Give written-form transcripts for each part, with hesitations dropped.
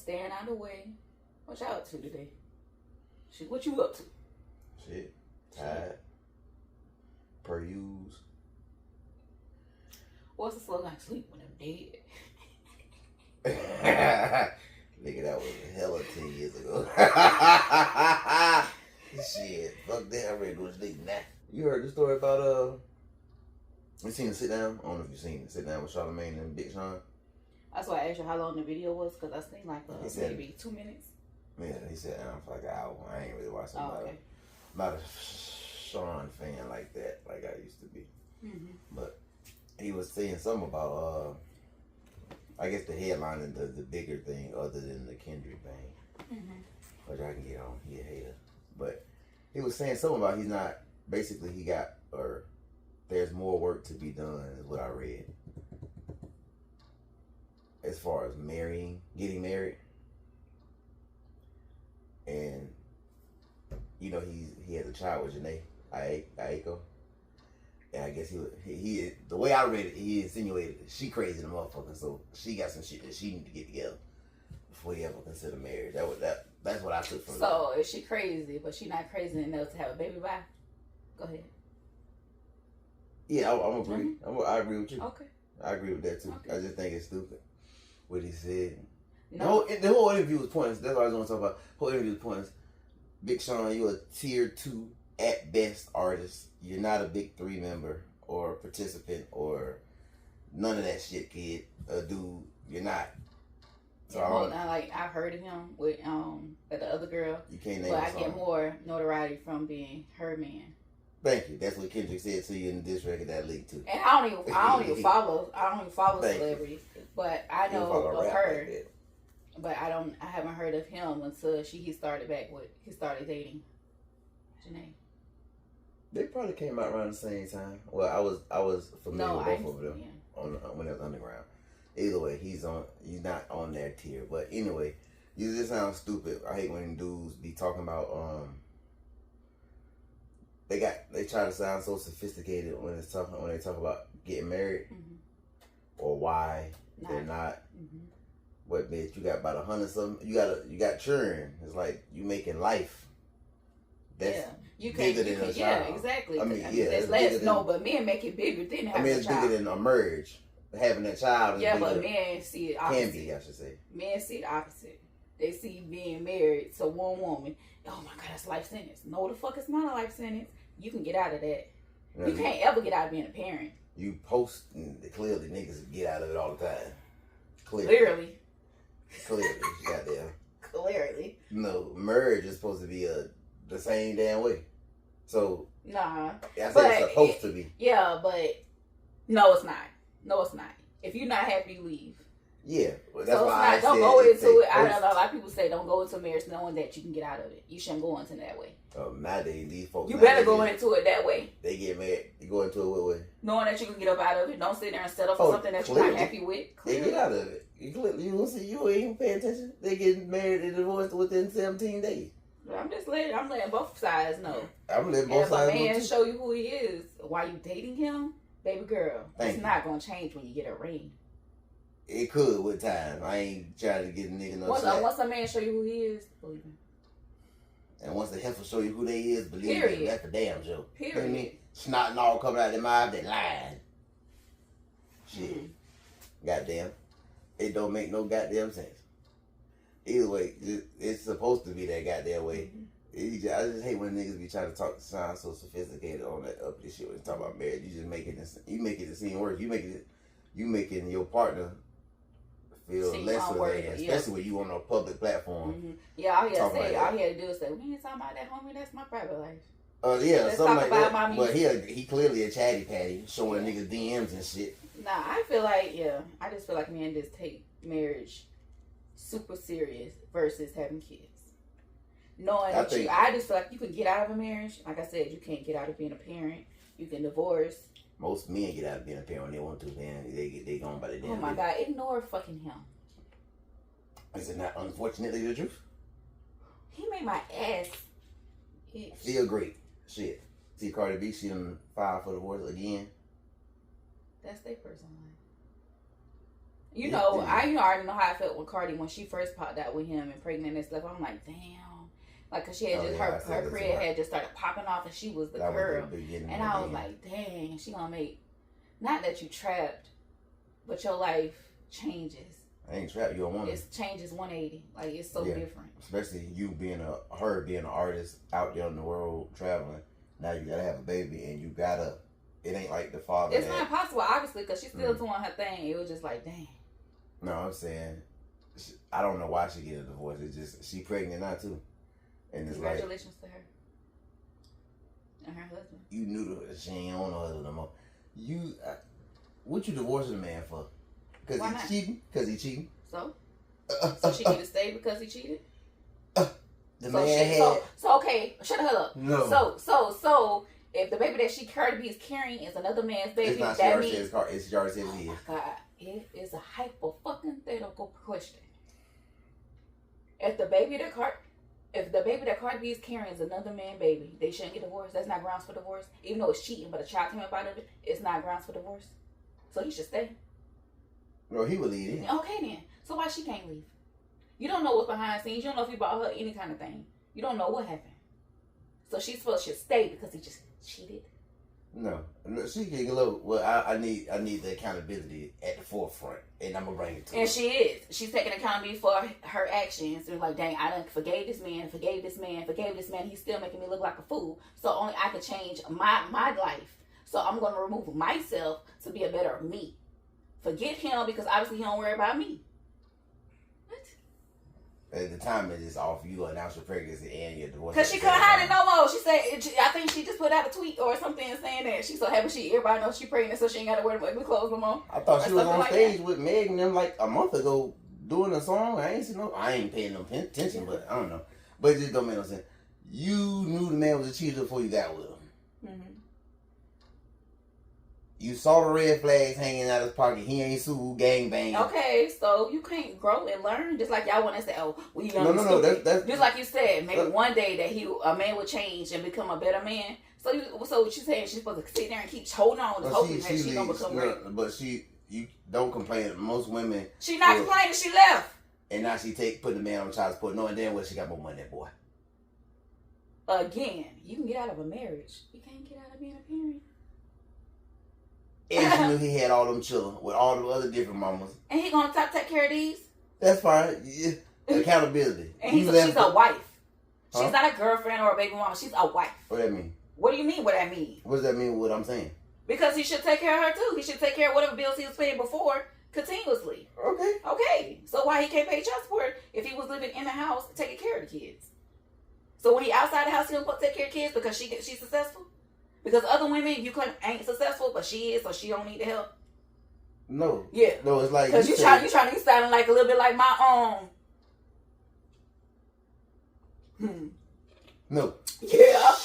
staying out of the way. What y'all up to today? Shit, what you up to? Shit. Tired. Per use. What's the slogan? Sleep when I'm dead. Nigga, that was hella 10 years ago. Shit. Fuck that. I'm ready to go to sleep now. You heard the story about, you seen the sit down? I don't know if you seen it. Sit down with Charlamagne and Big Sean. That's why I asked you how long the video was, because I seen like said, maybe 2 minutes. Yeah, he sat down for like an hour. I ain't really watching Okay. not a Sean fan like that, like I used to be. Mm-hmm. But he was saying something about, I guess the headline and the bigger thing other than the Kendrick thing, which I can get on. He a hater. But he was saying something about he's not, basically he got, or there's more work to be done is what I read. As far as getting married. And, you know, he has a child with Janae Aiko. And I guess he the way I read it, he insinuated she crazy the motherfucker, so she got some shit that she need to get together before he ever consider marriage. That's what I took from it. So is she crazy, but she not crazy enough to have a baby by? Go ahead. Yeah, I'm agree. I agree with you. Okay. I agree with that too. Okay. I just think it's stupid what he said. No. The whole interview was pointless. That's what I was going to talk about. The whole interview was pointless. Big Sean, you're a tier 2 at best artist. You're not a big 3 member or participant or none of that shit, kid. Dude, you're not. So I heard of him with the other girl. You can't name. But I get more notoriety from being her man. Thank you. That's what Kendrick said to you in this record that leaked too. And I don't even follow celebrities, but I know of her. Like but I haven't heard of him until he started dating Janae. They probably came out around the same time. Well, I was familiar with both of them when it was underground. Either way, he's not on their tier. But anyway, you just sound stupid. I hate when dudes be talking about they try to sound so sophisticated when they talk about getting married or why they're not. What, bitch, you got about 100 something. You got children. It's like you making life. That's bigger than a child. Yeah, exactly. I mean, it's less. No, but men make it bigger than having a child. It's bigger than a marriage. Having a child is bigger. But men see it opposite. Can be, I should say. Men see it opposite. They see being married to one woman. Oh my God, that's life sentence. No, the fuck, it's not a life sentence. You can get out of that. You can't ever get out of being a parent. You post, and clearly niggas get out of it all the time. Clearly. Goddamn. Clearly. No, marriage is supposed to be the same damn way. So. Nah. I say it's supposed to be. Yeah, but no, it's not. No, it's not. If you're not happy, you leave. Yeah, well, that's so why I don't go into it. I know a lot of people say don't go into marriage knowing that you can get out of it. You shouldn't go into it that way. Nowadays, these folks. You better go into it that way. They get married. You go into it what way? Knowing that you can get up out of it. Don't sit there and settle for something that you're not happy with. Clearly. They get out of it. You don't see. You ain't even paying attention. They get married and divorced within 17 days. I'm letting both sides know. I'm letting both sides know. If a man show you who he is while you dating him, baby girl, it's not gonna change when you get a ring. It could with time. I ain't trying to get a nigga no slack. Once a man show you who he is, believe him. And once the heifer show you who they is, believe them. That's the damn joke. Period. You know what I mean? Snot and all coming out their mouth, they lying. Shit. Goddamn. It don't make no goddamn sense. Either way, it's supposed to be that goddamn way. I just hate when niggas be trying to sound so sophisticated on that uppity shit when they talk about marriage. You just make it seem worse. You making your partner feel less than, especially when you on a public platform. Yeah, all he had to do is say, "We ain't talking about that, homie. That's my private life." Yeah, let's something talk like about that. But he clearly a chatty patty, showing niggas DMs and shit. Nah, I feel like I just feel like men just take marriage super serious versus having kids. Knowing I just feel like you can get out of a marriage. Like I said, you can't get out of being a parent. You can divorce. Most men get out of being a parent when they want to, man. They going by the damn. Oh my God, ignore fucking him. Is it not unfortunately the truth? He made my ass itch. Feel great. Shit. See Cardi B, she done filed for divorce again. That's their personal life. You know, I already know how I felt with Cardi when she first popped out with him and pregnant and stuff. I'm like, damn. Like, cause she had her period had just started popping off and she was the girl. And I was like, dang, she gonna make, not that you trapped, but your life changes. I ain't trapped, you're a woman. It changes 180. Like, it's so different. Especially you being being an artist out there in the world traveling. Now you gotta have a baby and you gotta, it ain't like the father. It's not possible, obviously, because she's still doing her thing. It was just like, dang. No, I'm saying, I don't know why she get a divorce. It's just, she pregnant now too. And it's congratulations to her. And her husband. You knew she ain't on her husband no more. What you divorcing a man for? Because he's cheating? Because he cheating? So? So she need to stay because he cheated? Okay, shut her up. No. So, if the baby that she Cardi B is carrying is another man's baby, it's not that means... It's Jar says he is. Oh my God. It is a hypothetical question. If the baby that Cardi B is carrying is another man's baby, they shouldn't get divorced. That's not grounds for divorce. Even though it's cheating, but a child came up out of it, it's not grounds for divorce. So he should stay. No, he will leave. Okay then. So why she can't leave? You don't know what's behind the scenes. You don't know if he bought her any kind of thing. You don't know what happened. So she's supposed to stay because he just cheated. No, she can look. Well, I need the accountability at the forefront, and I'm gonna bring it to her. And she is. She's taking accountability for her actions. And like, dang, I done forgave this man. He's still making me look like a fool. So only I could change my life. So I'm gonna remove myself to be a better me. Forget him because obviously he don't worry about me. What? At the time it is off, you announce your pregnancy and your divorce. Because she couldn't hide it no more. She said, I think she just put out a tweet or something saying that she's so happy everybody knows she's pregnant, so she ain't got to wear the clothes no more. I thought she was on stage with Meg and them like a month ago doing a song. I ain't paying no attention, but I don't know. But it just don't make no sense. You knew the man was a cheater before you got with him. Mm-hmm. You saw the red flags hanging out of his pocket. He ain't sued, gang bang. Okay, so you can't grow and learn. Just like y'all want to say, oh, we young and stupid. No, that's just like you said, maybe one day that a man would change and become a better man. So what you saying? She's supposed to sit there and keep holding on, hoping that she's gonna become great. But you don't complain. Most women. She not complaining. She left. And now she put the man on child support, knowing damn well she got more money than that boy. Again, you can get out of a marriage. You can't get out of being a parent. And she knew he had all them children with all the other different mamas. And he gonna take care of these? That's fine. Yeah. Accountability. And she's a wife. Huh? She's not a girlfriend or a baby mama. She's a wife. What that mean? What do you mean what that mean? What does that mean what I'm saying? Because he should take care of her too. He should take care of whatever bills he was paying before continuously. Okay. So why he can't pay child support if he was living in the house taking care of the kids? So when he outside the house, he don't take care of kids because she's successful? Because other women you claim ain't successful, but she is, so she don't need the help. No. Yeah. No, it's like because you sounding like a little bit like my own. No. Yeah.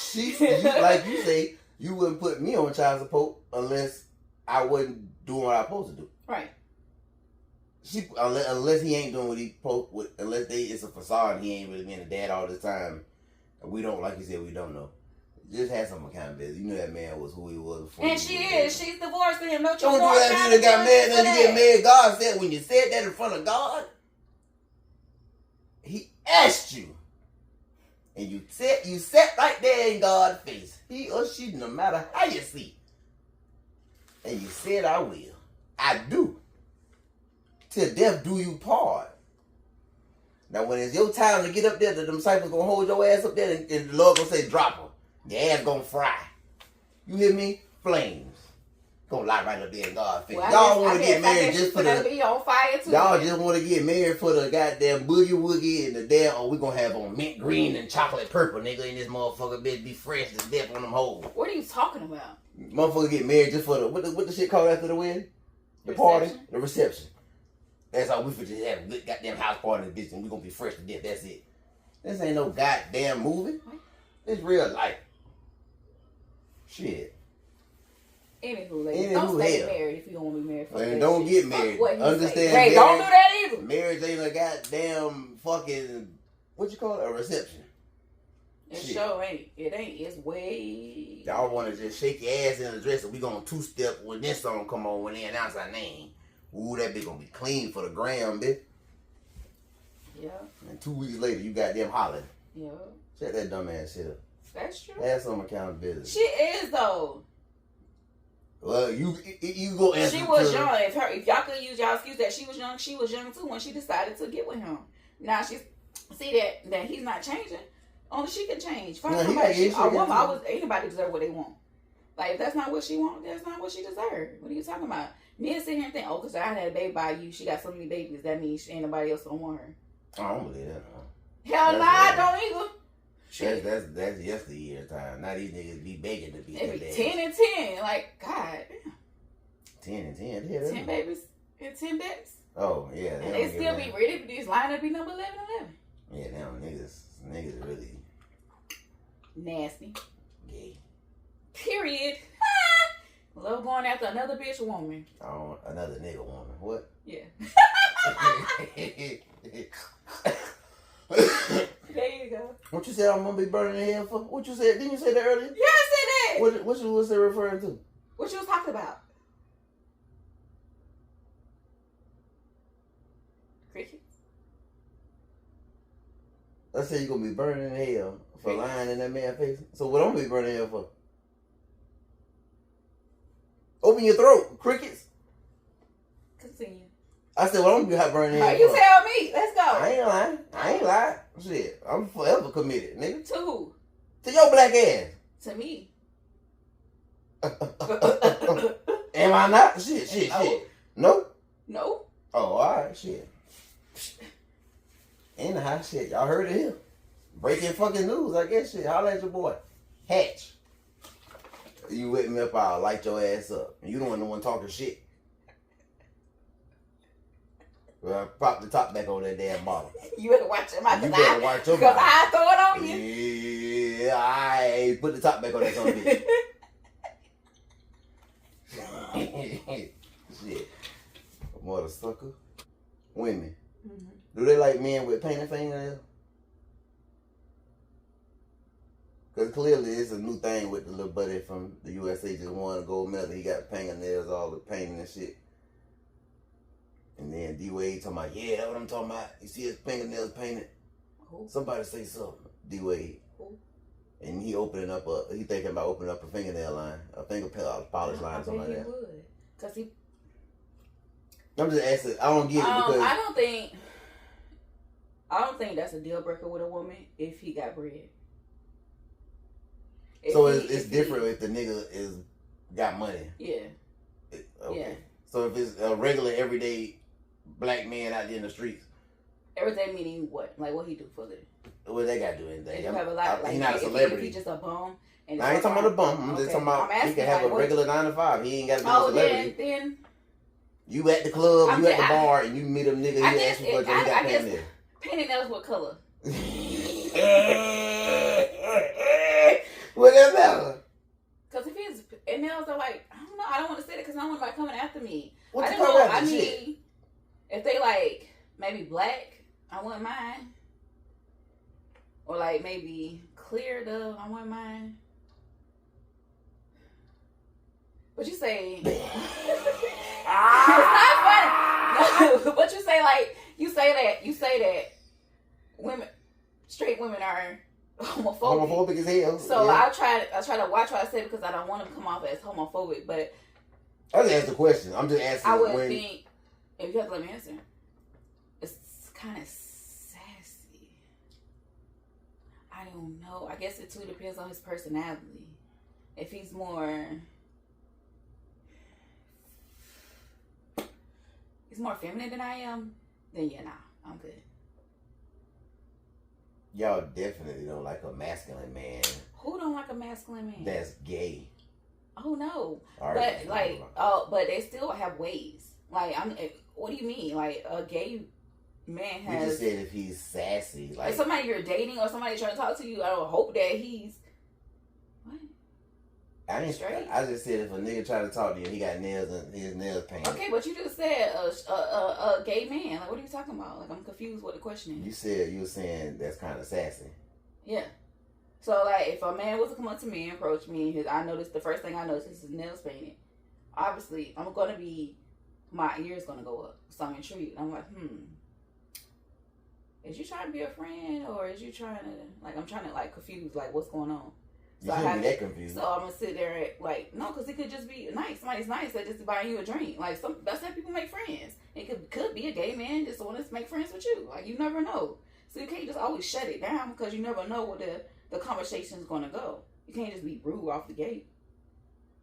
Like you say, you wouldn't put me on child support unless I wasn't doing what I supposed to do. Right. Unless he ain't doing what he supposed with, unless it's a facade and he ain't really being a dad all the time. We don't, like you said, we don't know. Just have some accountability. You knew that man was who he was before. And she is. She's divorcing him. Don't do that. You got mad. Then you get mad. God said when you said that in front of God, He asked you, and you sat right there in God's face. He or she, no matter how you see, and you said, "I will. I do. Till death do you part." Now, when it's your time to get up there, the disciples gonna hold your ass up there, and the Lord gonna say, "Drop her." Your ass gonna fry. You hear me? Flames. Gonna lie right up there in God's face. Y'all want to get married just for the... be on fire too. Y'all just want to get married for the goddamn boogie woogie and the damn... we gonna have on mint green and chocolate purple, nigga, and this motherfucker bitch be fresh to death on them hoes. What are you talking about? Motherfucker get married just for the... What the shit called after the wedding? The party? The reception. That's how we for just have a good goddamn house party in this bitch and we gonna be fresh to death. That's it. This ain't no goddamn movie. What? It's real life. Shit. Anywho, ladies, don't stay married if you don't want to be married. And don't get married. Understand? Hey, don't do that either. Marriage ain't a goddamn fucking, what you call it, a reception. It sure ain't. It ain't. It's way. Y'all want to just shake your ass in the dress and we gonna two-step when this song come on when they announce our name. Ooh, that bitch gonna be clean for the gram, bitch. Yeah. And 2 weeks later, you got them hollering. Yeah. Shut that dumb ass shit up. That's true. Have some accountability. She is though. Well, you go answer. She was young. If y'all could use y'all excuse that she was young too when she decided to get with him. Now she see that he's not changing. Only she can change. Find somebody. Anybody deserve what they want. Like if that's not what she wants, that's not what she deserves. What are you talking about? Me sit here and think, because I had a baby by you, she got so many babies. That means ain't nobody else don't want her. I don't believe that. Hell nah, I don't either. That's yesteryear time. Now these niggas be begging to be they that. 10 and 10. Like, God damn. 10 and 10. Yeah, 10 babies and 10 days. Oh, yeah. And they still be ready to just line up be number 11 and 11. Yeah, now niggas really nasty. Gay. Period. Love going after another bitch woman. Oh, another nigga woman. What? Yeah. There you go. What you said I'm gonna be burning in hell for? What you said? Didn't you say that earlier? Yeah, I said that. What you was referring to? What you was talking about? Crickets. I said you gonna be burning in hell for lying in that man's face. So what I'm gonna be burning in hell for? Open your throat, crickets. Continue. I said, well, I'm gonna be burning in hell. You tell me. Let's go. I ain't lying. Shit, I'm forever committed, nigga. To who? To your black ass. To me. Am I not? Shit. No? No. Oh, alright, shit. Anyhow, shit, y'all heard it here. Breaking fucking news, I guess, shit. Holla at your boy. Hatch. You with me up, I'll light your ass up. And you don't want no one talking shit. Well, pop the top back on that damn bottle. You better watch your mouth. You better watch your mouth. Because I throw it on you. Yeah, I put the top back on that son of a bitch. Shit. Mother sucker. Women. Mm-hmm. Do they like men with painted fingernails? Because clearly it's a new thing with the little buddy from the USA just won a gold medal. He got fingernails, all the painting and shit. And then D-Wade talking about, yeah, that's what I'm talking about. You see his fingernails painted? Who? Somebody say something. D-Wade. Who? And he thinking about opening up a fingernail line, a finger polish line, or something like that. He would. Cause I'm just asking. I don't get it because I don't think that's a deal breaker with a woman if he got bread. So it's different if the nigga got money. Yeah. Okay. Yeah. So if it's a regular everyday black man out there in the streets. Everyday meaning what? Like what he do for a living? Well, they got to do anything. They have a lot. Like, he's not a celebrity. If he's just a bum. I ain't talking about a bum. I'm just talking about he can have a regular 9 to 5. He ain't got to be a celebrity. Then you at the club, you at the bar, and you meet a nigga. He ask you for a job. He got painted nails. Painted nails what color? What that matter? Because if his nails are like, I don't know, I don't want to say it because I don't want nobody coming after me. What I don't know. I mean, if they like maybe black, I wouldn't mind. Or like maybe clear though, I wouldn't mind. But you say it's not funny. No, but you say that women, straight women are homophobic as hell. So yeah. I try to watch what I say because I don't want to come off as homophobic. But I just asked the question. I'm just asking. I would think if you have to let me answer, it's kind of sassy. I don't know. I guess it too depends on his personality. If he's more feminine than I am, then yeah, nah, I'm good. Y'all definitely don't like a masculine man. Who don't like a masculine man? That's gay. Oh no, right, but they still have ways. Like what do you mean? Like a gay man has. You just said if he's sassy, like somebody you're dating or somebody trying to talk to you. I don't hope that he's. What? I ain't straight. I just said if a nigga try to talk to you, he got his nails painted. Okay, but you just said a gay man. Like, what are you talking about? Like, I'm confused what the question is. You were saying that's kind of sassy. Yeah. So, like, if a man was to come up to me and approach me, the first thing I noticed is his nails painted. Obviously, I'm gonna be my ear's gonna go up. So I'm intrigued. I'm like, is you trying to be a friend, or is you trying to, like, I'm trying to, like, confuse, like, what's going on? So you shouldn't be that confused. So I'm gonna sit there and, like, no, because it could just be nice. Somebody's nice that just buying you a drink. Like, that's how people make friends. It could be a gay man just wanting to make friends with you. Like, you never know. So you can't just always shut it down because you never know where the conversation's gonna go. You can't just be rude off the gate.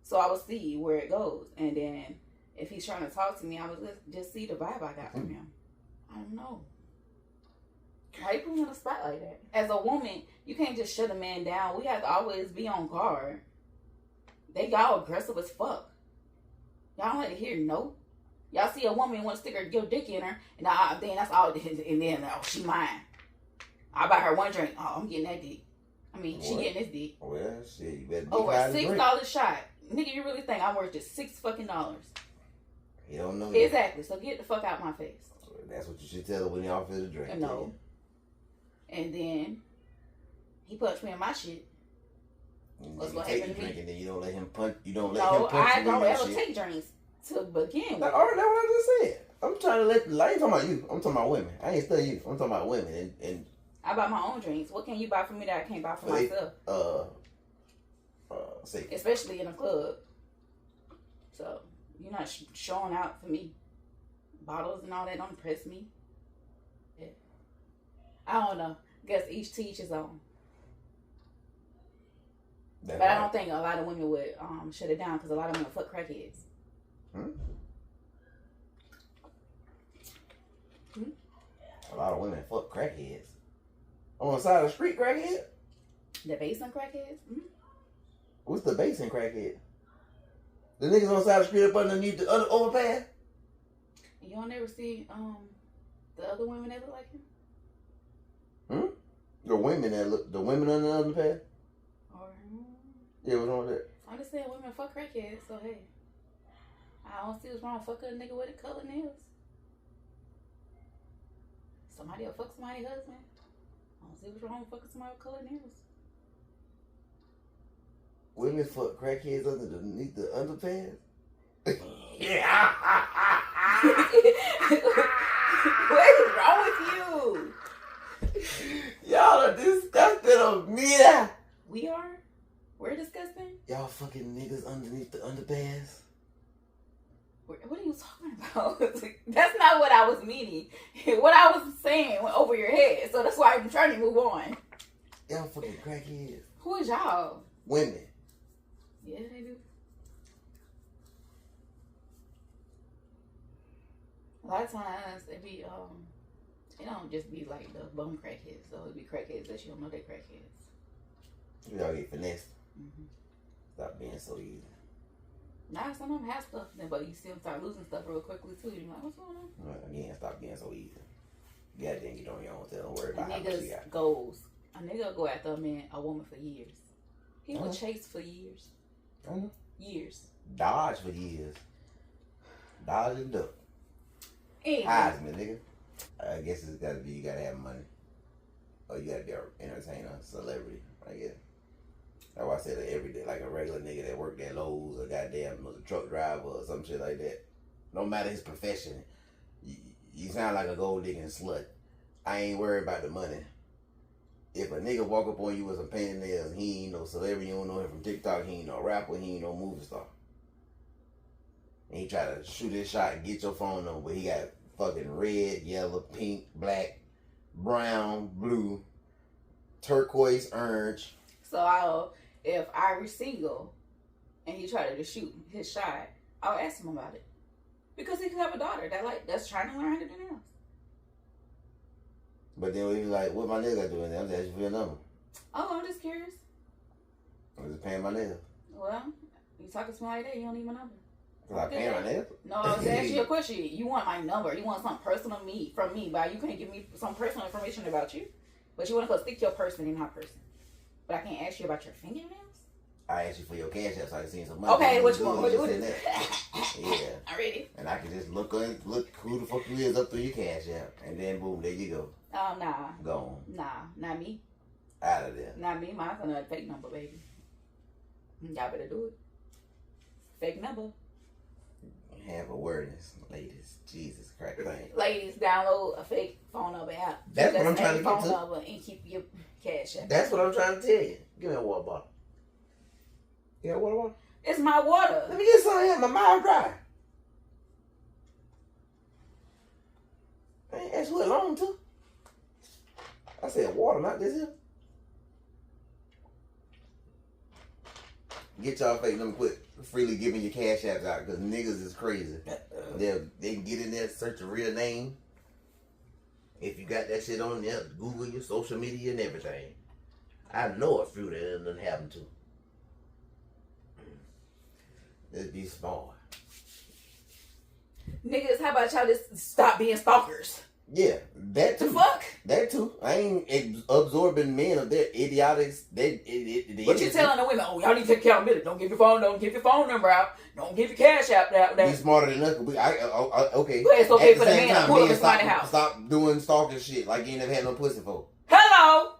So I will see where it goes, and then if he's trying to talk to me, I would just see the vibe I got from him. I don't know. Why you put me on the spot like that? As a woman, you can't just shut a man down. We have to always be on guard. Y'all aggressive as fuck. Y'all don't like to hear no. Y'all see a woman want to stick your dick in her, and then that's all. And then, oh, she mine. I buy her one drink. Oh, I'm getting that dick. I mean, she getting this dick. Well, shit, you better be over $6 shot. Nigga, you really think I'm worth just $6 fucking? You don't know. Exactly. So get the fuck out my face. That's what you should tell her when he offers a drink. No. And then he punched me in my shit. What's gonna happen to me? And then you don't let him punch. You don't let him punch. No, I don't ever take drinks to begin with. That's what I just said. I'm trying to let. I ain't talking about you. I'm talking about women. I ain't studying you. I'm talking about women. And I buy my own drinks. What can you buy for me that I can't buy for myself? Safe. Especially in a club. So you're not showing out for me. Bottles and all that don't impress me. Yeah. I don't know. Guess each to each his own. But I don't think a lot of women would shut it down because a lot of women fuck crackheads. A lot of women fuck crackheads. On the side of the street, crackhead? The basin crackheads? What's the basin crackhead? The niggas on the side of the street up underneath the other overpass? You don't ever see the other women that look like him? The women on the underpass? Yeah, what's wrong with that? I'm just saying women fuck crackheads, so hey. I don't see what's wrong with fucking a nigga with the colored nails. Somebody will fuck somebody's husband. I don't see what's wrong with fucking somebody with colored nails. Women fuck crackheads underneath the underpants? What is wrong with you? Y'all are disgusting on me. We are? We're disgusting? Y'all fucking niggas underneath the underpants? What are you talking about? That's not what I was meaning. What I was saying went over your head, so that's why I'm trying to move on. Y'all fucking crackheads. Who is y'all? Women. Yeah, they do. A lot of times it be it don't just be like the bum crackheads, though. It be crackheads that you don't know they crackheads. Y'all get finessed. Stop being so easy. Nah, some of them have stuff, but you still start losing stuff real quickly too. You're like, what's going on? Well, again, stop being so easy. Goddamn, get on your own. Don't worry about how much you got. A nigga will go after a woman for years. He will chase for years. Years. Dodge for years. Dodge and duck. Anyway. Heisman, nigga. I guess it's gotta be you gotta have money. Or you gotta be an entertainer, celebrity, I guess. That's why I said that every day, like a regular nigga that worked at Lowe's or goddamn was a truck driver or some shit like that. No matter his profession, you sound like a gold digging slut. I ain't worried about the money. If a nigga walk up on you with some painted nails, he ain't no celebrity, you don't know him from TikTok, he ain't no rapper, he ain't no movie star. And he try to shoot his shot and get your phone number, but he got fucking red, yellow, pink, black, brown, blue, turquoise, orange. So if I were single and he tried to shoot his shot, I would ask him about it. Because he could have a daughter that's trying to learn how to do nails. But then he was like, what my nigga got doing there? I'm just asking for your number. Oh, I'm just curious. I'm just paying my nails. Well, you talking to me like that, you don't need my number. Because I pay my nails? No, I was asking you a question. You want my number. You want something personal from me, but you can't give me some personal information about you. But you want to go stick your person in my person. But I can't ask you about your fingernails? I asked you for your cash app so I can see some money. Okay, what you want? What is that? Yeah. I'm ready. And I can just look who the fuck you is up through your cash app. And then boom, there you go. Oh, nah. Gone. Nah, not me. Out of there. Not me. Mine's another fake number, baby. Y'all better do it. Fake number. Have awareness, ladies. Jesus Christ. Ladies, download a fake phone number app. That's what I'm trying to get phone to. number and keep your cash app. That's what I'm trying to tell you. Give me a water bottle. You got a water bottle? It's my water. Let me get some here. My mouth dry. Man, that's what long too. I said water, not this here. Get y'all fake them quit freely giving your cash apps out because niggas is crazy. They can get in there, search a real name. If you got that shit on there, Google your social media and everything. I know a few that done happen to. Let's be smart. Niggas, how about y'all just stop being stalkers? Yeah, that too. The fuck? That too. I ain't absorbing men of their idiotics. But you telling the women, oh, y'all need to take accountability. Don't give your phone number out. Don't give your cash out. Be smarter than us. Okay. But it's okay for the man to pull up in somebody's house. Stop doing stalking shit like you ain't never had no pussy for. Hello.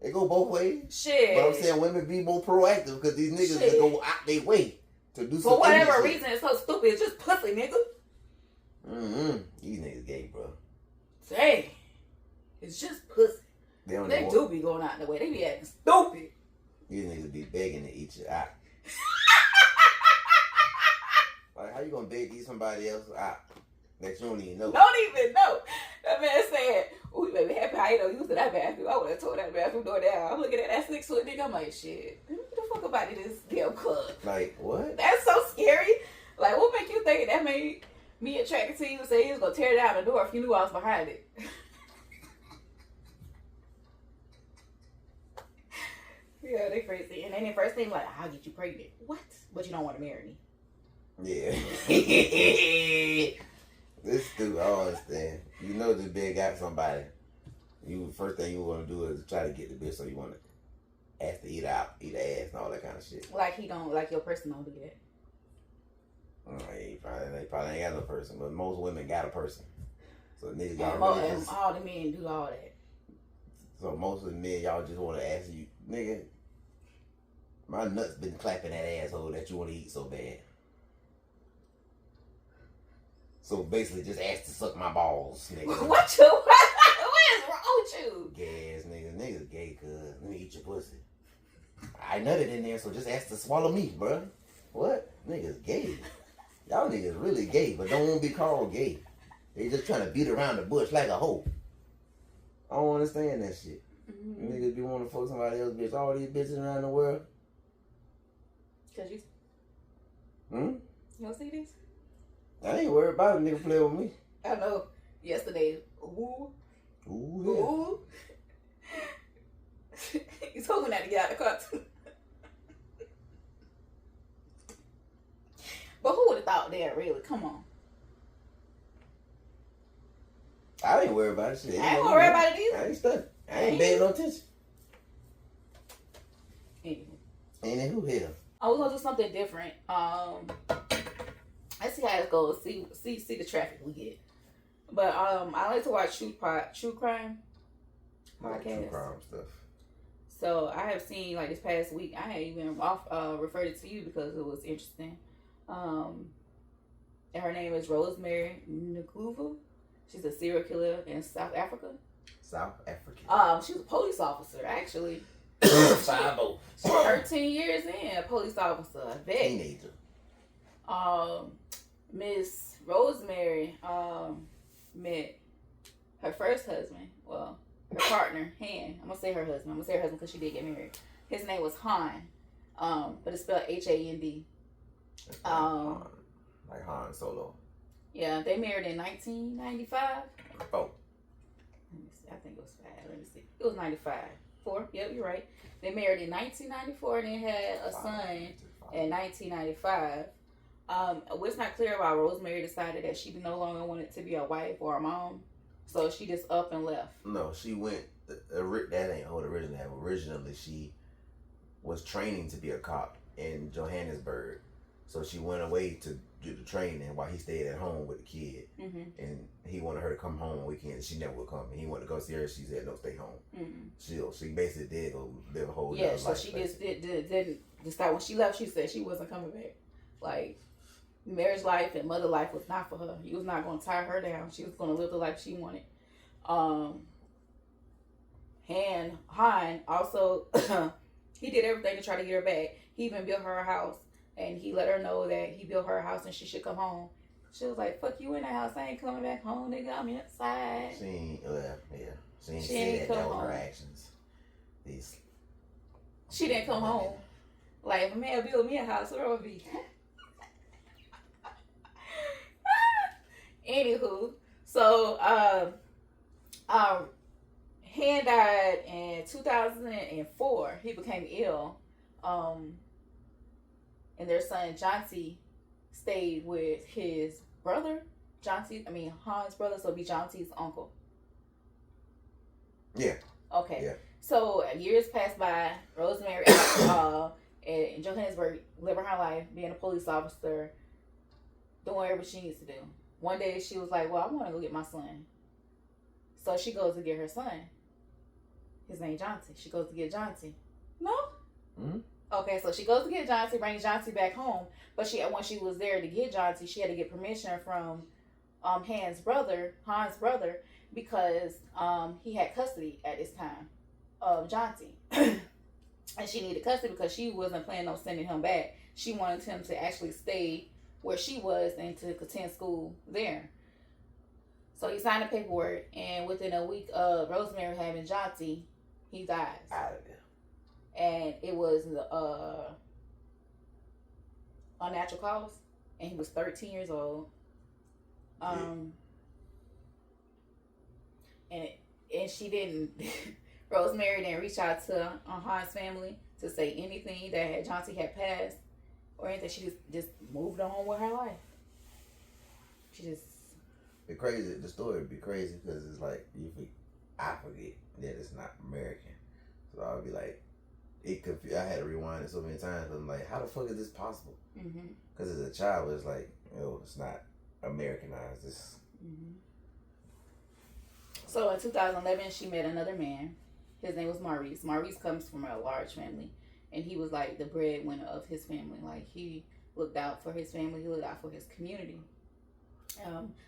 It go both ways. Shit. But I'm saying women be more proactive because these niggas go out their way to do something. For whatever reason, it's so stupid. It's just pussy, nigga. These niggas gay, bro. Dang. It's just pussy. They do be going out the way. They be acting stupid. These niggas be begging to eat your eye. Like, how you gonna beg to eat somebody else's eye that you don't even know? Don't even know. That man said, ooh, baby, happy how you don't use that bathroom. I would have told that bathroom door down. I'm looking at that 6-foot nigga. I'm like, shit. What the fuck about this damn club? Like, what? That's so scary. Like, what make you think that made me attracted to you and say he was gonna tear down the door if you knew I was behind it? Yeah, they crazy. And then the first thing like, I'll get you pregnant. What? But you don't want to marry me. Yeah. This dude, I don't understand. You know this bitch got somebody. First thing you want to do is try to get the bitch, so you want to ask to eat out, eat ass, and all that kind of shit. Like he don't, like your person don't do that. They probably ain't got no person, but most women got a person. So niggas got and all the men do all that. So most of the men, y'all just want to ask you, nigga, my nuts been clapping that asshole that you want to eat so bad. So basically, just ask to suck my balls, nigga. What is wrong with you? Gay ass niggas. Niggas gay, cuz. Let me eat your pussy. I nutted in there, so just ask to swallow me, bruh. What? Niggas gay. Y'all niggas really gay, but don't want to be called gay. They just trying to beat around the bush like a hoe. I don't understand that shit. Mm-hmm. Niggas be wanting to fuck somebody else, bitch. All these bitches around the world. Cause you. You don't see this? I ain't worried about a nigga play with me. I know. Yesterday, ooh, yeah. Ooh. He's hoping not to get out of the car too. But who would have thought that, really? Come on. I ain't worried about it. Shit. I ain't worried about it either. I ain't studying. I ain't paying no attention. Anywho, here. I was gonna do something different. Let's see how it goes. See the traffic we get. But I like to watch true crime podcasts. True crime stuff. So I have seen like this past week. I had even referred it to you because it was interesting. Her name is Rosemary Ndlovu. She's a serial killer in South Africa. South Africa. She was a police officer actually. 5-0. She's 13 years in, a police officer. A vet. Teenager. Miss Rosemary met her first husband. Well, her partner, Han. I'm gonna say her husband because she did get married. His name was Han, but it's spelled Hand. Like Han Solo. Yeah, they married in 1995. Oh. Let me see. I think it was 5. Let me see. It was 95. 4. Yep, you're right. They married in 1994 and they had a son in 1995. It's not clear why Rosemary decided that she no longer wanted to be a wife or a mom. So she just up and left. No, she went. That ain't what originally happened. Originally, she was training to be a cop in Johannesburg. So she went away to do the training while he stayed at home with the kid. Mm-hmm. And he wanted her to come home on weekends. She never would come. And he wanted to go see her. She said, no, stay home. Mm-hmm. She basically did go live a whole life. Yeah, so she just didn't decide. When she left, she said she wasn't coming back. Like, Marriage life and mother life was not for her. He was not going to tie her down. She was going to live the life she wanted. Han also, he did everything to try to get her back. He even built her a house, and he let her know that he built her a house and she should come home. She was like, "Fuck you in the house. I ain't coming back home, nigga. I'm inside." She ain't say that with her actions. She didn't come home. Like, if a man built me a house, where would be? Anywho, so Han died in 2004. He became ill. And their son John-T stayed with his brother. Han's brother, so it'd be John-T's uncle. Yeah. Okay. Yeah. So years passed by. Rosemary in Johannesburg, living her life, being a police officer, doing whatever she needs to do. One day she was like, "Well, I want to go get my son." So she goes to get her son. His name John-T. She goes to get John-T. No? Mm-hmm. Okay, so she goes to get John-T, brings John-T back home. But when she was there to get John-T, she had to get permission from Han's brother, because he had custody at this time of John-T. And she needed custody because she wasn't planning on sending him back. She wanted him to actually stay where she was and to attend school there. So he signed the paperwork, and within a week of Rosemary having John-T, he dies. Out of there. And it was unnatural cause, and he was 13 years old. And she didn't. Rosemary didn't reach out to Han's family to say anything that John-T had passed or anything. She just moved on with her life. She just. The story would be crazy because it's like I forget that it's not American, so I'll be like, I had to rewind it so many times. I'm like, how the fuck is this possible? Because as a child, it's like, it's not Americanized. It's. So in 2011, she met another man. His name was Maurice. Maurice comes from a large family, and he was like the breadwinner of his family. Like, he looked out for his family. He looked out for his community.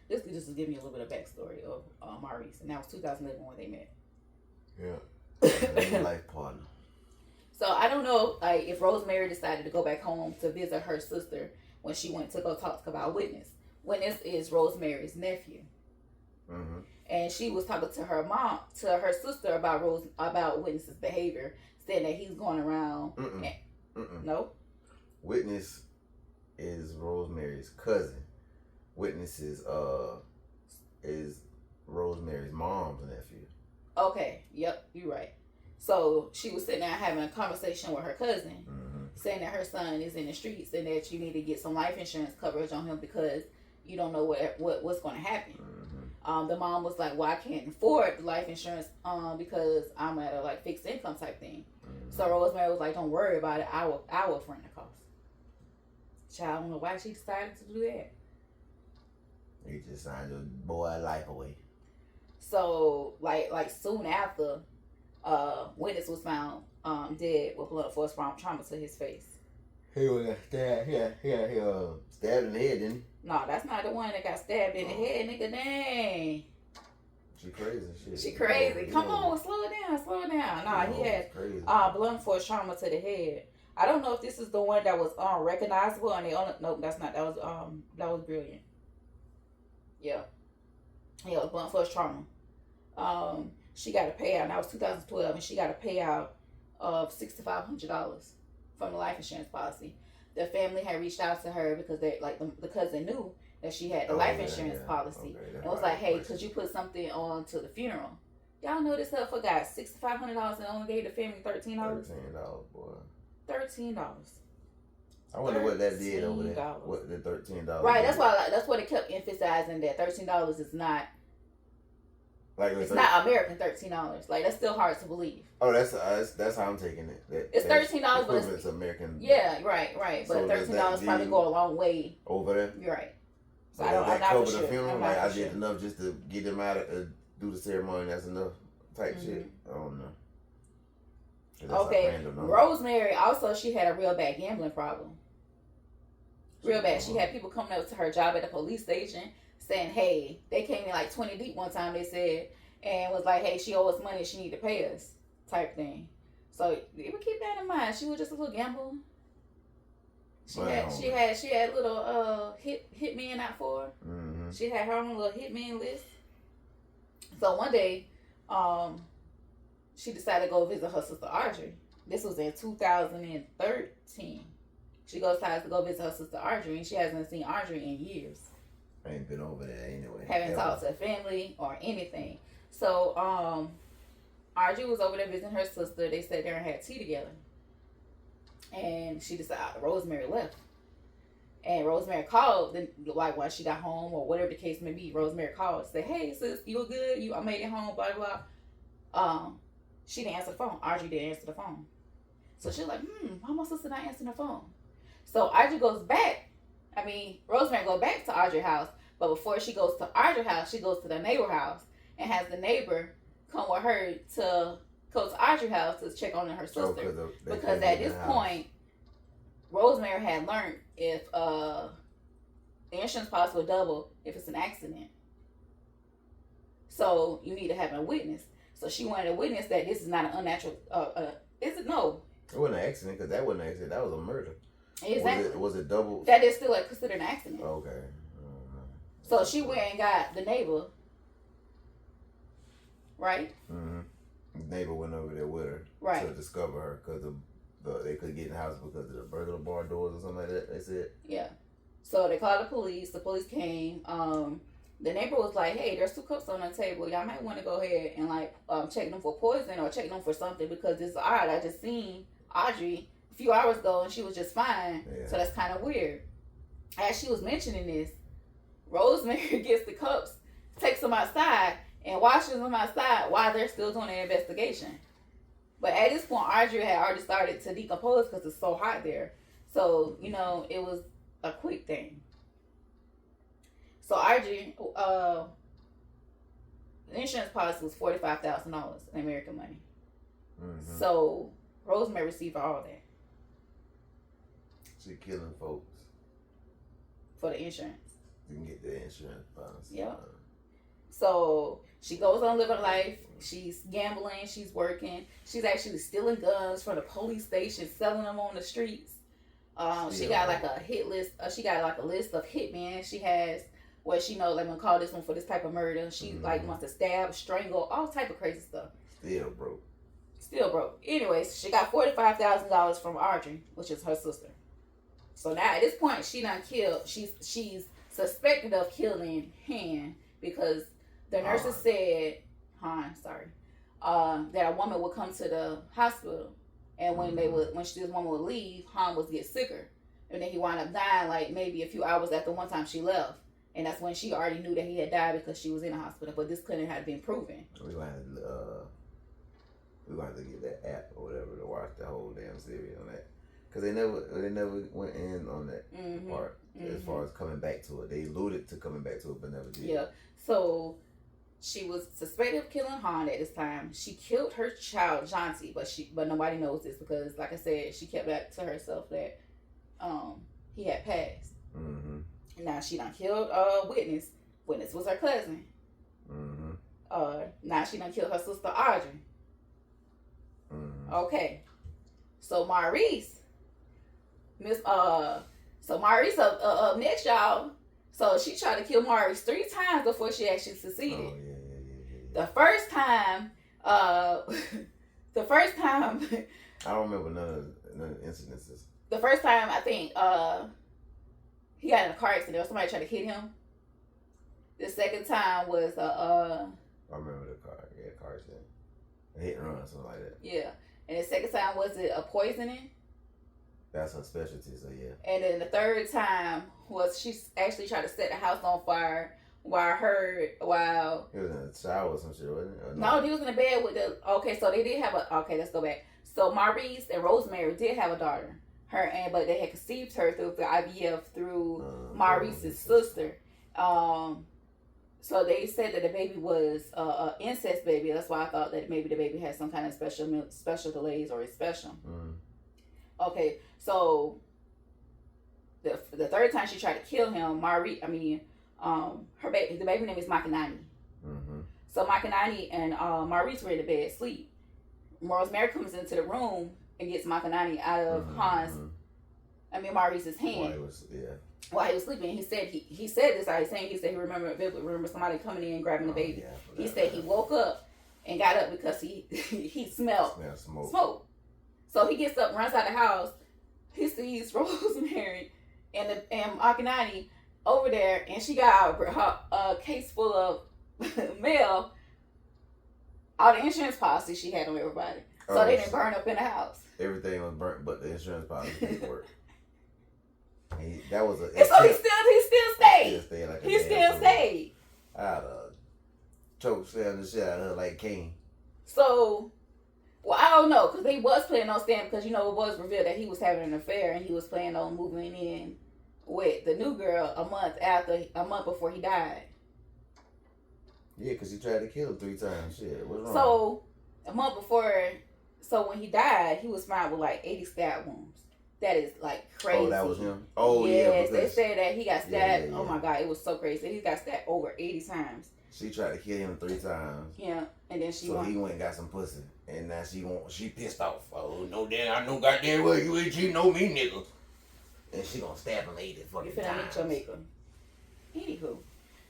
This just to give me a little bit of backstory of Maurice, and that was 2011 when they met. Yeah, life partner. So I don't know, like, if Rosemary decided to go back home to visit her sister when she went to go talk about Witness. Witness is Rosemary's nephew, and she was talking to her sister about Witness's behavior, saying that he's going around. No, Witness is Rosemary's cousin. Witness is Rosemary's mom's nephew. Okay, yep, you're right. So she was sitting there having a conversation with her cousin, saying that her son is in the streets and that you need to get some life insurance coverage on him because you don't know what's going to happen. The mom was like, "Well, I can't afford the life insurance because I'm at a fixed income type thing." So Rosemary was like, "Don't worry about it. I will front the cost." Child, I don't know why she decided to do that. He just signed your boy life away. So like soon after, Witness was found dead with blunt force trauma to his face. He was stabbed. He stabbed in the head, didn't he? No, that's not the one that got stabbed in the head, nigga. Dang. She crazy. Shit. She crazy. Come on, slow it down. Nah, he had blunt force trauma to the head. I don't know if this is the one that was unrecognizable and nope, that's not. That was brilliant. Yeah, it was blunt force trauma. She got a payout. That was 2012, and she got a payout of $6,500 from the life insurance policy. The family had reached out to her because the cousin knew that she had the life insurance policy, and was like, "Hey, could you put something on to the funeral?" Y'all know this motherfucker got $6,500 and only gave the family $13. $13, boy. $13. I wonder what that did over there. What the $13? Right. That's what it kept emphasizing, that $13 is not. It's not American $13. Like, that's still hard to believe. Oh, that's how I'm taking it. It's $13, but it's American. Yeah, right. But so $13 probably go a long way over there. You're right. So I'm not cover the funeral. Like, I did enough just to get them out do the ceremony. That's enough type shit. I don't know. Okay. Rosemary also, she had a real bad gambling problem. Real bad. She had people coming up to her job at the police station saying, hey, they came in like 20 deep one time, they said, and was like, hey, she owes us money, she need to pay us, type thing. So you would keep that in mind. She was just a little gambler. She had little hitmen out for her. Mm-hmm. She had her own little hitman list. So one day, she decided to go visit her sister Audrey. This was in 2013. She decides to go visit her sister Audrey, and she hasn't seen Audrey in years. I ain't been over there anyway. Haven't talked to her family or anything. So Audrey was over there visiting her sister. They sat there and had tea together. And she decided Rosemary left. And Rosemary called, like when she got home or whatever the case may be. Rosemary called and said, hey sis, you good? I made it home, blah, blah. She didn't answer the phone. Audrey didn't answer the phone. So she was like, why my sister not answering the phone? So Audrey goes back. Rosemary goes back to Audrey's house. But before she goes to Audrey's house, she goes to the neighbor's house and has the neighbor come with her to go to Audrey's house to check on her sister. Because at this point, Rosemary had learned if the insurance policy will double if it's an accident. So you need to have a witness. So she wanted a witness that this is not an unnatural. Is it? No. It wasn't an accident because that wasn't an accident. That was a murder. Exactly. Was it double? That is still considered an accident. Okay. So she went and got the neighbor. Right. Mm-hmm. The neighbor went over there with her to discover her because they couldn't get in the house because of the burglar bar doors or something like that. They said. Yeah. So they called the police. The police came. The neighbor was like, hey, there's 2 cups on the table. Y'all might want to go ahead and check them for poison or check them for something because it's odd. I just seen Audrey a few hours ago and she was just fine. Yeah. So that's kind of weird. As she was mentioning this, Rosemary gets the cups, takes them outside, and washes them outside while they're still doing the investigation. But at this point, Audrey had already started to decompose because it's so hot there. So, it was a quick thing. So Audrey, the insurance policy was $45,000 in American money. Mm-hmm. So Rosemary received all that. She killing folks. For the insurance. You can get the insurance policy. Yep. So she goes on living life. She's gambling. She's working. She's actually stealing guns from the police station, selling them on the streets. She got like a hit list. She got like a list of hitmen. She has what she knows. Like, I'm gonna call this one for this type of murder. She like wants to stab, strangle, all type of crazy stuff. Still broke. Anyways, she got $45,000 from Audrey, which is her sister. So now at this point, she done killed. She's suspected of killing Han because the nurses said that a woman would come to the hospital, and when this woman would leave, Han would get sicker, and then he wound up dying like maybe a few hours after one time she left, and that's when she already knew that he had died because she was in the hospital. But this couldn't have been proven. We're gonna have to get that app or whatever to watch the whole damn series on that. Because they never went in on that part as far as coming back to it. They alluded to coming back to it, but never did. Yeah. So she was suspected of killing Han at this time. She killed her child Jonty, but nobody knows this because, like I said, she kept that to herself that he had passed. Mm-hmm. Now she done killed Witness. Witness was her cousin. Mm-hmm. Now she done killed her sister Audrey. Mm-hmm. Okay. So Maurice. Maurice up next, y'all. So she tried to kill Maurice 3 times before she actually succeeded. Oh, yeah. The first time, I don't remember none of the incidences. The first time, I think, he got in a car accident or somebody tried to hit him. The second time was, I remember the car accident. A hit and run or something like that. Yeah. And the second time, was it a poisoning? That's her specialty, so yeah. And then the third time was she actually tried to set the house on fire while he was in the shower or some shit, wasn't it? No, he was in the bed with the. Okay, so they did have let's go back. So Maurice and Rosemary did have a daughter, but they had conceived her through the IVF through Maurice's sister. So they said that the baby was an incest baby. That's why I thought that maybe the baby had some kind of special delays or is special. Okay, so the third time she tried to kill him, the baby name is Makanani. Mm-hmm. So Makanani and Maurice were in the bed asleep. Rosemary comes into the room and gets Makanani out of Maurice's hand. While he was sleeping. He said he said this. I was saying he said he remember somebody coming in and grabbing the baby. He said he woke up and got up because he smelled smoke. So he gets up, runs out of the house. He sees Rosemary and Makanani over there, and she got a case full of mail. All the insurance policy she had on everybody. So they didn't burn up in the house. Everything was burnt but the insurance policy didn't work. That was and so he still stayed. He still stayed. I'd have choked the shit out of her like King. So, well, I don't know, because he was planning on staying, because, it was revealed that he was having an affair, and he was planning on moving in with the new girl a month before he died. Yeah, because he tried to kill him 3 times. Shit, what's wrong? So, a month before, when he died, he was found with like 80 stab wounds. That is like crazy. Oh, that was him? Oh, yes, yeah. They said that he got stabbed. Yeah. Oh my God, it was so crazy. He got stabbed over 80 times. She tried to kill him 3 times. Yeah, and then he went and got some pussy. And now she pissed off. Oh, no, damn, I know goddamn well you ain't cheating on me, nigga. And she gonna stab him 80 fucking times. You finna meet your maker. Anywho.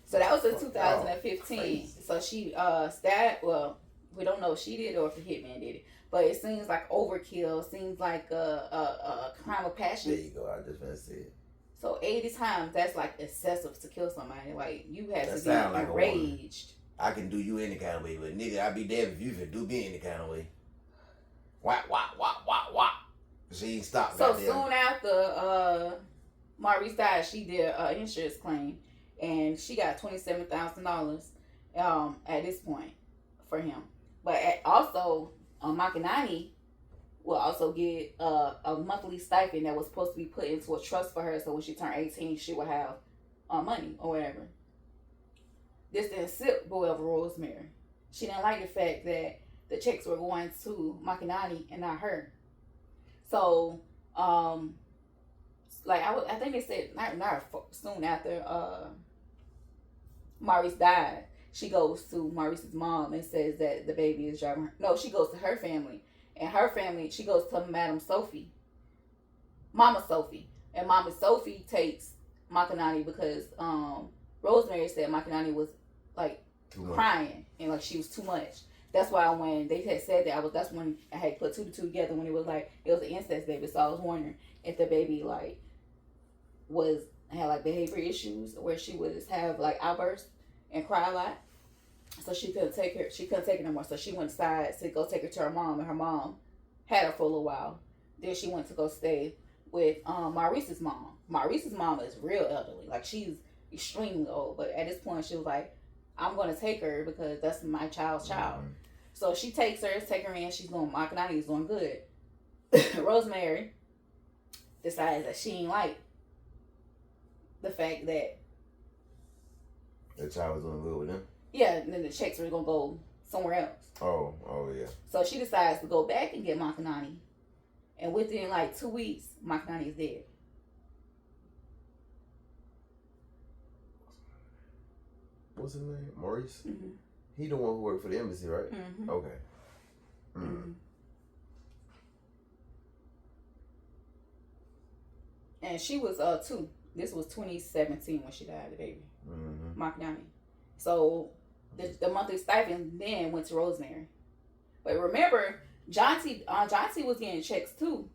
So that was in 2015. So she stabbed, well, we don't know if she did or if the hitman did it. But it seems like overkill. Seems like a crime of passion. There you go. I just gonna say it. So 80 times, that's like excessive to kill somebody. Like, you have to be like enraged. I can do you any kind of way, but nigga, I'd be damned if you could do me any kind of way. Wah. She ain't stopped. So soon after Maurice died, she did an insurance claim, and she got $27,000 at this point for him. But also, Makanani will also get a monthly stipend that was supposed to be put into a trust for her, so when she turned 18, she would have money or whatever. This didn't sit well with Rosemary. She didn't like the fact that the checks were going to Makanani and not her. So, I think they said not soon after Maurice died, she goes to Maurice's mom and says that the baby is driving her. No, she goes to her family. And her family, she goes to Mama Sophie. And Mama Sophie takes Makanani because Rosemary said Makanani was like crying and like she was too much. That's why when they had said that, that's when I had put 2 to 2 together when it was like it was an incest baby. So I was wondering if the baby like had like behavior issues where she would have like outbursts and cry a lot. So she couldn't take her. She couldn't take it no more. So she went inside to go take her to her mom, and her mom had her for a little while. Then she went to go stay with Maurice's mom. Maurice's mom is real elderly, like she's extremely old. But at this point, she was like, "I'm going to take her because that's my child's child." Mm-hmm. So she take her in. She's going. Makanani is doing good. Rosemary decides that she ain't like the fact that the child was doing good with them. Yeah, and then the checks were going to go somewhere else. Oh, yeah. So she decides to go back and get Makanani. And within like 2 weeks, Makanani is dead. What's his name? Maurice? Mm-hmm. He the one who worked for the embassy, right? Mm-hmm. Okay. Mm-hmm. And she was 2. This was 2017 when she died, the baby. Mm-hmm. Makanani. So the monthly stipend then went to Rosemary. But remember, John T was getting checks too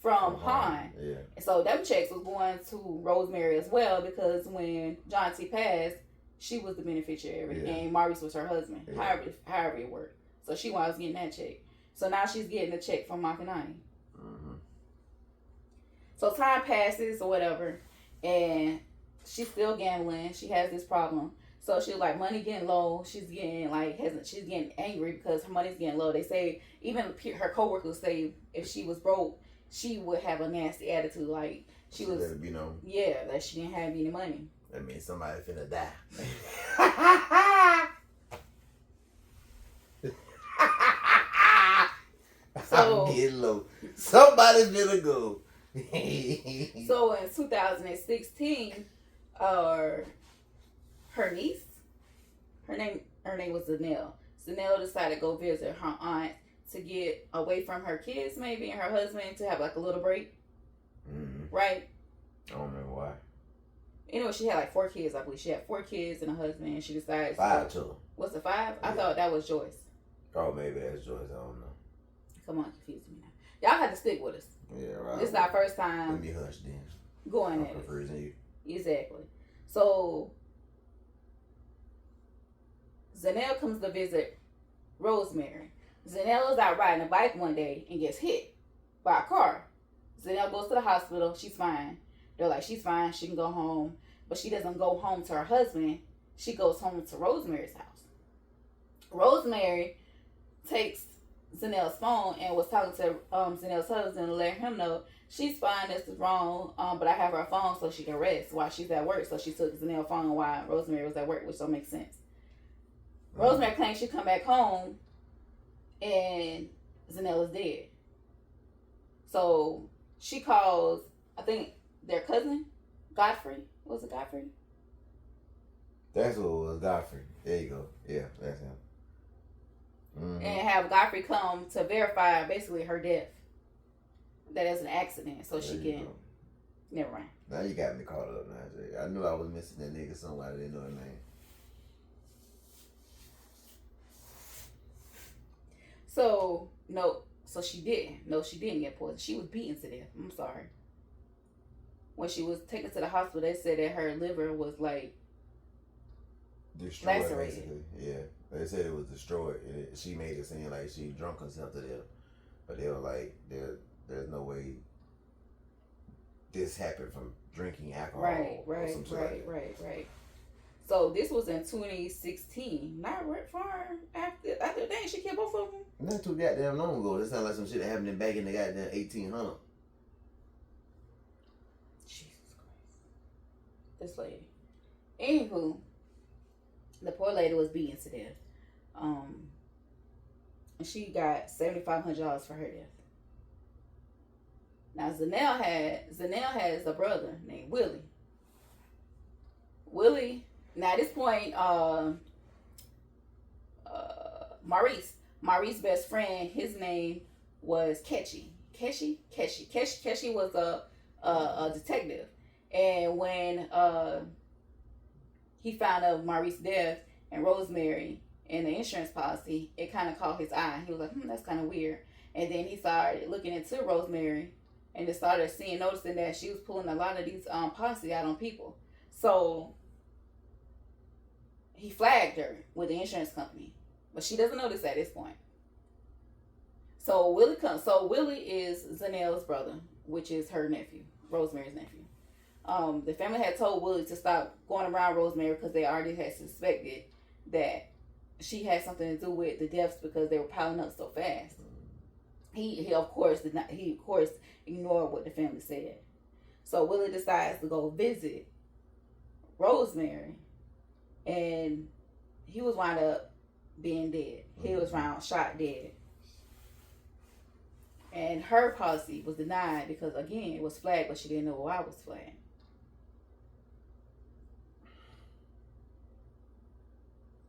from Han. Yeah. And so them checks was going to Rosemary as well because when John T passed, she was the beneficiary and Maurice was her husband. Yeah. However it worked. So she was getting that check. So now she's getting a check from Makanani. Mm-hmm. So time passes or whatever, and she's still gambling. She has this problem. So she's like, money getting low. She's getting she's getting angry because her money's getting low. They say, even her coworkers say if she was broke, she would have a nasty attitude. Like she was, let it be known. Yeah, that she didn't have any money. That means somebody finna die. So, I'm getting low. Somebody's finna go. So in 2016, her niece, her name was Zanelle. Zanelle decided to go visit her aunt to get away from her kids, maybe, and her husband, to have like a little break. Mm-hmm. Right? I don't remember why. Anyway, she had like 4 kids, I believe. She had 4 kids and a husband, and she decided 5 to them. What's it, 5? Yeah. I thought that was Joyce. Oh, maybe that's Joyce. I don't know. Come on, confuse me now. Y'all have to stick with us. Yeah, right. This is our first time. Let me hush then. Going at it. Exactly. So Zanelle comes to visit Rosemary. Zanelle is out riding a bike one day and gets hit by a car. Zanelle goes to the hospital. She's fine. They're like, she's fine. She can go home. But she doesn't go home to her husband. She goes home to Rosemary's house. Rosemary takes Zanelle's phone and was talking to Zanelle's husband and letting him know she's fine, this is wrong, but I have her phone so she can rest while she's at work. So she took Zanelle's phone while Rosemary was at work, which don't make sense. Mm-hmm. Rosemary claims she come back home and Zanelle is dead. So she calls, I think, their cousin, Godfrey. Was it Godfrey? That's what it was, Godfrey. There you go. Yeah, that's him. Mm-hmm. And have Godfrey come to verify basically her death. That is an accident, so there she can. Go. Never mind. Now you got me caught up, now, Jay. I knew I was missing that nigga somewhere. I didn't know his name. So she didn't. No, she didn't get poisoned. She was beaten to death. I'm sorry. When she was taken to the hospital, they said that her liver was like destroyed, lacerated. Basically. Yeah. They said it was destroyed. She made it seem like she drunk herself to death. But they were like, there's no way this happened from drinking alcohol. Right. So this was in 2016. Not far after that, she killed both of them. Not too goddamn long ago. This sounds like some shit that happened back in the goddamn 1800. Jesus Christ. This lady. Anywho, the poor lady was beaten to death. And she got $7,500 for her death. Now Zanelle has a brother named Willie. Now at this point, Maurice's best friend, his name was Keshi. Keshi was a detective, and when he found out Maurice's death and Rosemary and the insurance policy, it kind of caught his eye. He was like, that's kind of weird. And then he started looking into Rosemary and just started noticing that she was pulling a lot of these policy out on people. So he flagged her with the insurance company, but she doesn't know this at this point. So Willie comes. So Willie is Zanelle's brother, which is her nephew, Rosemary's nephew. The family had told Willie to stop going around Rosemary because they already had suspected that she had something to do with the deaths because they were piling up so fast. He of course ignored what the family said. So Willie decides to go visit Rosemary, and he was wound up being dead. He was shot dead. And her policy was denied because, again, it was flagged, but she didn't know why it was flagged.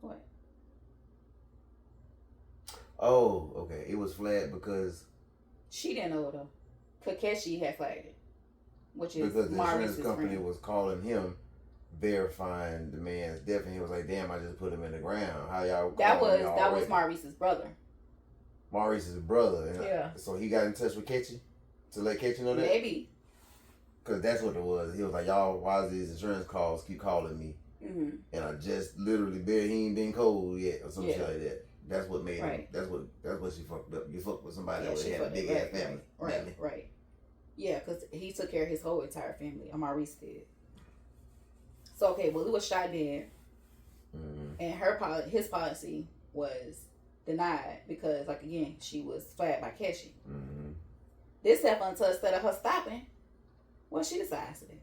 What? Oh, okay. It was flagged because she didn't know though. Kakeshi had flagged it, which is because the Maurice's insurance company friend. was calling him, verifying the man's death, and he was like, "Damn, I just put him in the ground. How y'all?" That was Maurice's brother. Maurice's brother. And yeah. So he got in touch with Ketchy to let Ketchy know that? Maybe. Because that's what it was. He was like, y'all, why does these insurance calls keep calling me? Mm-hmm. And I just literally he ain't been cold yet or some shit like that. That's what made him. That's what she fucked up. You fucked with somebody that had a big ass family. Right. Yeah, because he took care of his whole entire family. Maurice did. So, okay, Willie was shot dead. Mm-hmm. And his policy was denied because, like, again, she was flagged by Keshi. Mm-hmm. This happened to instead of her stopping, what she decides to do.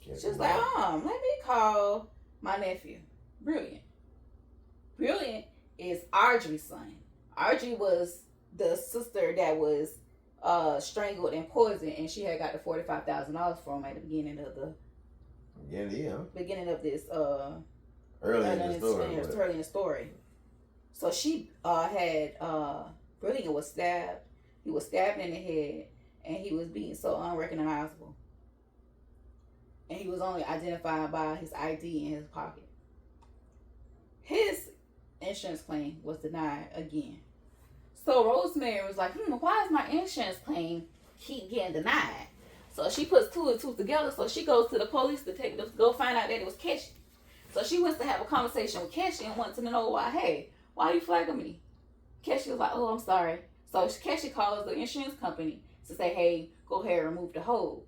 She was like, let me call my nephew. Brilliant is Audrey's son. Audrey was the sister that was strangled and poisoned, and she had got the $45,000 from at the beginning of the beginning of this early in the story. So she had Brilliant was stabbed. He was stabbed in the head, and he was being so unrecognizable. And he was only identified by his ID in his pocket. His insurance claim was denied again. So Rosemary was like, why is my insurance claim keep getting denied? So she puts two and two together. So she goes to the police detectives to go find out that it was Keshi. So she wants to have a conversation with Keshi and wants to know why are you flagging me? Keshi was like, oh, I'm sorry. So Keshi calls the insurance company to say, hey, go ahead and remove the hold.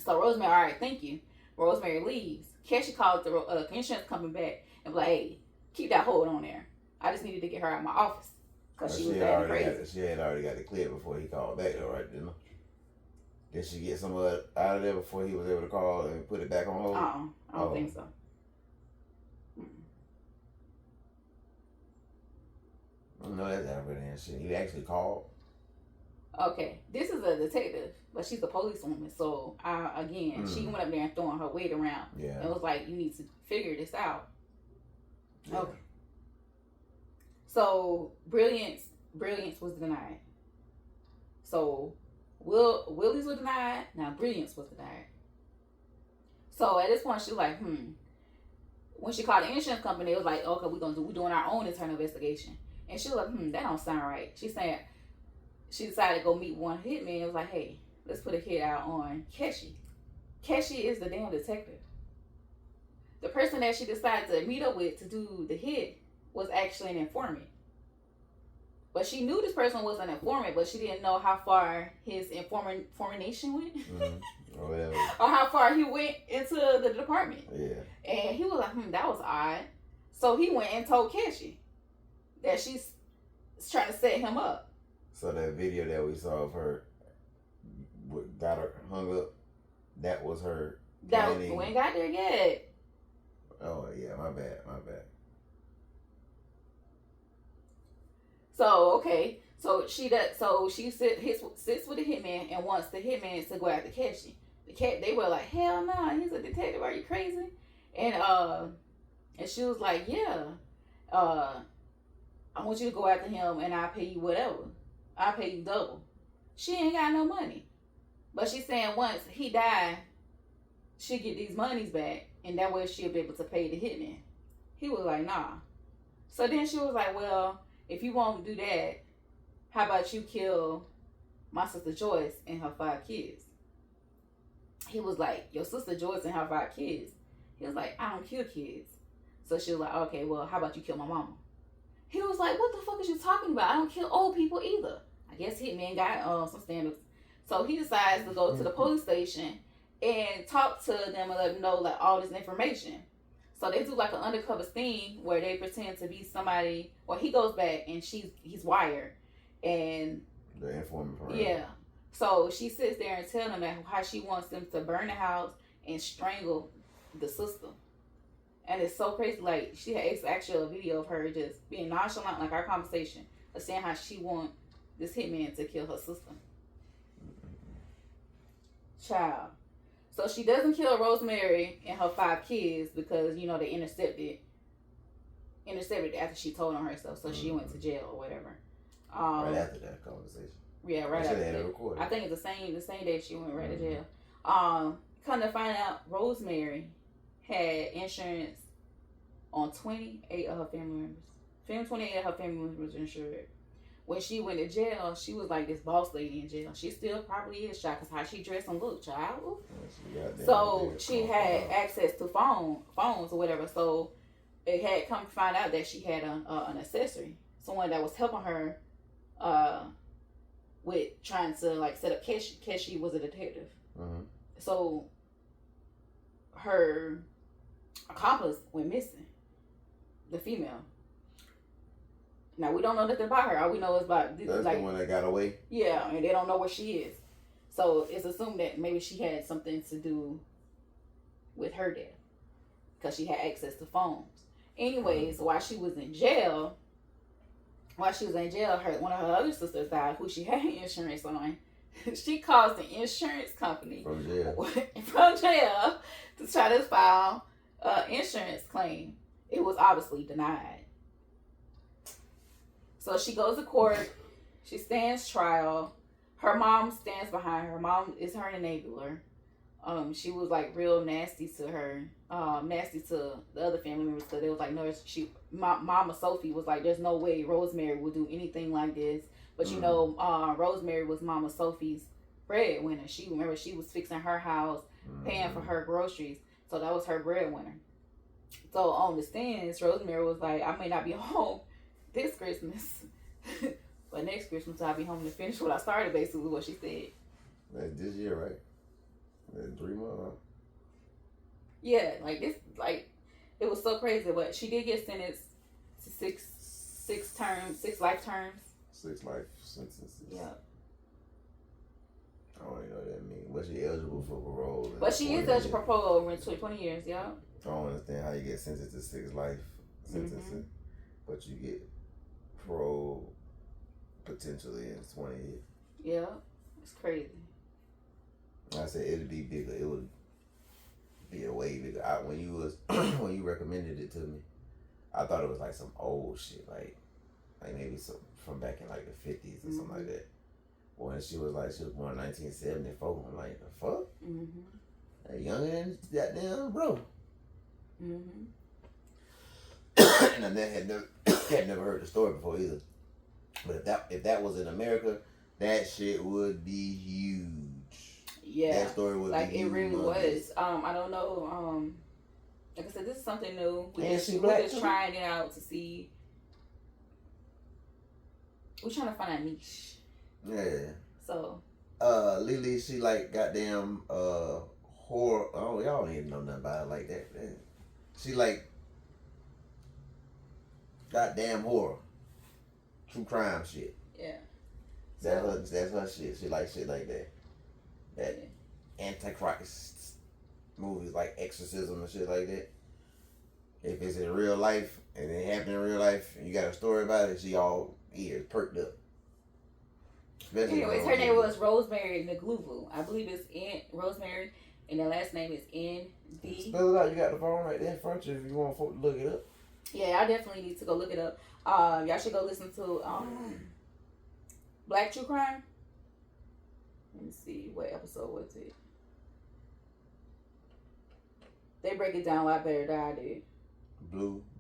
So Rosemary, all right, thank you. Rosemary leaves. Keshi calls the insurance company back and be like, hey, keep that hold on there. I just needed to get her out of my office. Because she was that crazy. She had already got it cleared before he called back, though, right? Did she get some of it out of there before he was able to call and put it back on hold? I don't think so. No, that's African shit. He actually called. Okay, this is a detective, but she's a policewoman. So, she went up there and throwing her weight around. Yeah. And was like, you need to figure this out. Yeah. Okay. So, Brilliance was denied. So, Willie's was denied. Now, Brilliance was denied. So, at this point, she was like, When she called the insurance company, it was like, okay, we're doing our own internal investigation. And she was like, that don't sound right. She said, she decided to go meet one hitman. It was like, hey, let's put a hit out on Keshi. Keshi is the damn detective. The person that she decided to meet up with to do the hit was actually an informant. But she knew this person was an informant, but she didn't know how far his information went. Or whatever. Or how far he went into the department. Yeah. And he was like, that was odd. So he went and told Keshi that she's trying to set him up. So that video that we saw of her got her hung up, that was her. We ain't got there yet. Oh yeah, my bad. So okay, so she sits with the hitman and wants the hitman to go after Keshi. They were like, hell no, he's a detective. Are you crazy? And she was like, yeah, I want you to go after him and I'll pay you whatever. I'll pay you double. She ain't got no money. But she's saying once he died, she'll get these monies back and that way she'll be able to pay the hitman. He was like, nah. So then she was like, well, if you won't do that, how about you kill my sister Joyce and her 5 kids? He was like, your sister Joyce and her 5 kids. He was like, I don't kill kids. So she was like, okay, well, how about you kill my mama? He was like, what the fuck is you talking about? I don't kill old people either. I guess hitman got some standards. So he decides to go to the police station and talk to them and let them know like all this information. So they do like an undercover sting where they pretend to be somebody, or he goes back and he's wired. And the informant part. Yeah. So she sits there and tells them how she wants them to burn the house and strangle the sister. And it's so crazy. Like, she has actually a video of her just being nonchalant, like our conversation, of saying how she wants this hitman to kill her sister. Child. So she doesn't kill Rosemary and her 5 kids because, they intercepted after she told on herself. So she went to jail or whatever. Right after that conversation. Yeah, right after that. I think it's the same day she went right to jail. Come to find out, Rosemary had insurance on 28 of her family members. 28 of her family members were insured. When she went to jail, she was like this boss lady in jail. She still probably is shy because how she dressed and looked, child. So she had access to phones or whatever. So it had come to find out that she had an accessory, someone that was helping her with trying to like set up Keshi. Keshi was a detective. Mm-hmm. So her accomplice went missing, the female. Now we don't know nothing about her. All we know is about that's like the one that got away. Yeah, and they don't know where she is. So it's assumed that maybe she had something to do with her death because she had access to phones. Anyways, while she was in jail, while she was in jail, one of her other sisters died, who she had insurance on. She calls the insurance company from jail to try to file an insurance claim. It was obviously denied. So she goes to court. She stands trial. Her mom stands behind her. Her mom is her enabler. She was like real nasty to her, nasty to the other family members, because they was like, no, Mama Sophie was like, there's no way Rosemary would do anything like this. But you know, Rosemary was Mama Sophie's breadwinner. She was fixing her house, paying for her groceries, so that was her breadwinner. So on the stands, Rosemary was like, I may not be home this Christmas, but next Christmas I'll be home to finish what I started. Basically, what she said. That's this year, right? In 3 months, huh? Yeah, like this, like it was so crazy. But she did get sentenced to six life terms. 6 life sentences. Yeah. I don't even know what that means. Was she eligible for parole? But she is eligible for parole over 20 years. Yeah. I don't understand how you get sentenced to 6 life sentences, but you get parole potentially in 20 years. Yeah, it's crazy. I said it'd be bigger. It would be a way bigger. When you recommended it to me, I thought it was like some old shit, like maybe some from back in like the 50s or something like that. But when she was born in 1974, I'm like, the fuck? That younger than goddamn bro. And I had never heard the story before either. But if that was in America, that shit would be huge. Yeah, that story would like be it really humongous. was. I don't know. Like I said, this is something new. We're just too? trying it out to see. We're trying to find a niche. Yeah. So. Lily, she like goddamn horror. Oh, y'all don't even know nothing about it like that. Man. She like goddamn horror, true crime shit. Yeah. That's her shit. She like shit like that. That Antichrist movies like Exorcism and shit like that. If it's in real life and it happened in real life and you got a story about it, she all ears perked up. Anyways, her name was Rosemary Ndlovu. I believe it's Rosemary, and the last name is N-D. Spell it out. You got the phone right there in front of you if you want folk to look it up. Yeah, I definitely need to go look it up. Y'all should go listen to Black True Crime. Let me see, what episode was it? They break it down a lot better than I did.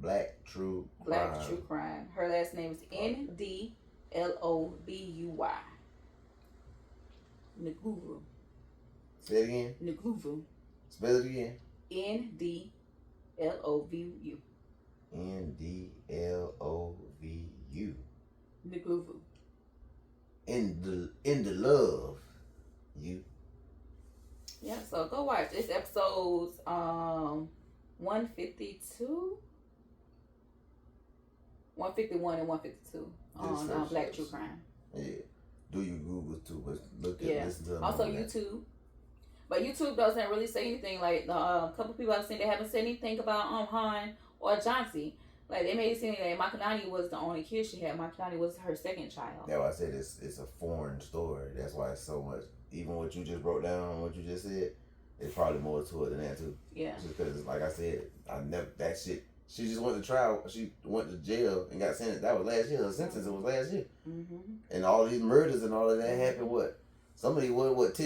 Black True Crime. Her last name is Ndlovu. Ndlovu. Say it again. Ndlovu. Spell it again. Ndlovu. Ndlovu. Ndlovu. In the love. You. Yeah, so go watch. It's episodes 152, 151, and 152 on Black True Crime. Yeah. Do your Google too, but listen to them. Also YouTube. But YouTube doesn't really say anything. Like a couple people I've seen, they haven't said anything about Han or Johnsy. Like they made it seem like Makanani was the only kid she had. Makanani was her second child. That's why I said it's a foreign story. That's why it's so much. Even what you just broke down, what you just said, there's probably more to it than that too. Yeah. Just because, like I said, that shit. She just went to trial. She went to jail and got sentenced. That was last year. Her sentence was last year. And all these murders and all of that happened. What? Somebody 10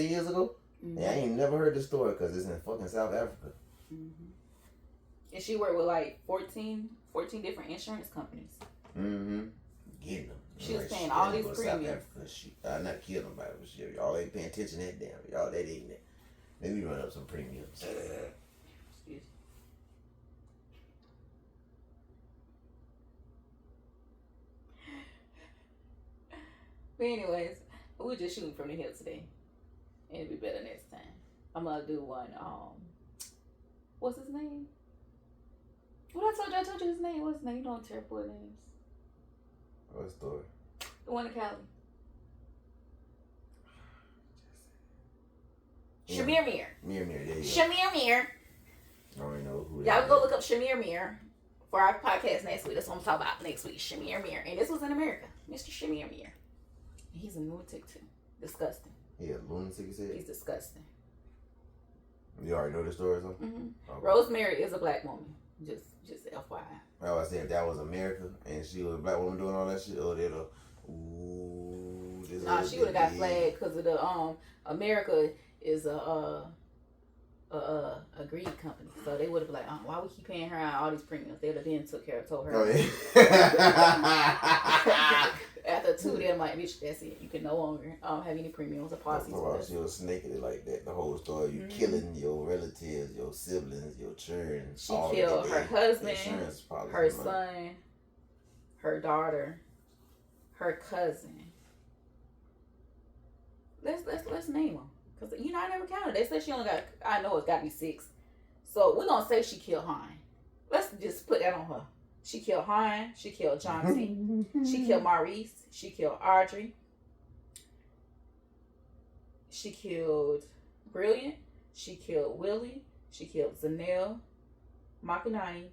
years ago? And I ain't never heard the story because it's in fucking South Africa. And she worked with like 14 different insurance companies. Getting them. She was paying all these premiums. I'm not killing nobody, but shit, y'all ain't paying attention to that damn. Y'all that ignorant. Let me run up some premiums. Excuse me. But anyways, we're just shooting from the hip today. It'll be better next time. I'm gonna do one. What's his name? What I told you his name. What's his name? You don't terrible names. What story? The one in Cali. Yeah. Shamir Mir. Mir, there you go. Shamir Mir. I don't even know who that Y'all is. go look up Shamir Mir for our podcast next week. That's what I'm talking about next week. Shamir Mir. And this was in America. Mr. Shamir Mir. He's a lunatic too. Disgusting. Yeah, lunatic, you said? He's disgusting. You already know the story or something? Mm-hmm. Okay. Okay. Rosemary is a black woman. Just FYI. Well, I said if that was America and she was a black woman doing all that shit, or they'd she would have got flagged because of the America is a greed company, so they would have been like, why we keep paying her out all these premiums? They'd have been told her. Oh, yeah. After 2, they're like, bitch, that's it. You can no longer have any premiums or policies. She was snaking it like that. The whole story, you killing your relatives, your siblings, your children. She killed her husband, her son, her daughter, her cousin. Let's name them. Because, I never counted. They said she only got, I know it's got to be 6. So we're going to say she killed Hein. Let's just put that on her. She killed Hein. She killed John T. She killed Maurice. She killed Audrey. She killed Brilliant. She killed Willie. She killed Zanelle. Makanai.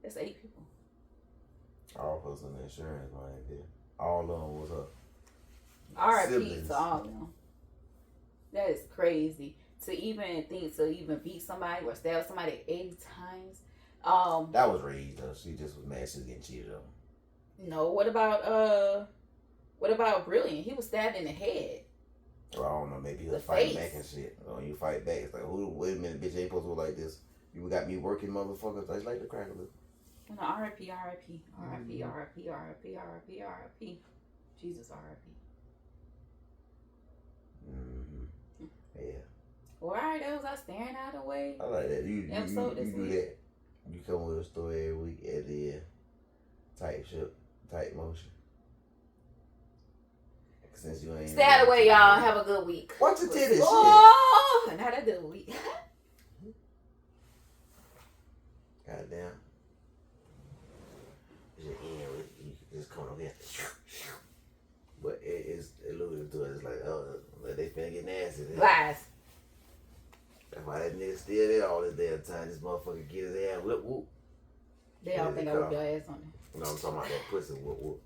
That's 8 people. All of us in the insurance money there. All of them was up. R.I.P. to all of them. That is crazy. To even beat somebody or stab somebody 80 times. That was rage though. She just was mad she was getting cheated on. No, what about Brilliant? He was stabbed in the head. Well, I don't know, maybe he was fighting back and shit. When you fight back, it's like, wait a minute, bitch, ain't supposed to look like this. You got me working, motherfuckers. That's like the crack of it. No, R.I.P. R.I.P. R.I.P. R.I.P. R.I.P. R.I.P. R.I.P. Jesus, R.I.P. Mm-hmm. Yeah. Well, alright, that was us staring out of the way. I like that. You do that. You come with a story every week at the type motion. Since you ain't. Stay out of the way, y'all. Have a good week. Watch your titties. Oh, shit. Not a good week. Goddamn. You just come over here. But it's alluding to it. It's like, they finna get nasty. Lies. That's why that nigga still there all this damn time. This motherfucker get his ass whoop whoop. They all think I whip your ass on it. No, I'm talking about that pussy whoop whoop.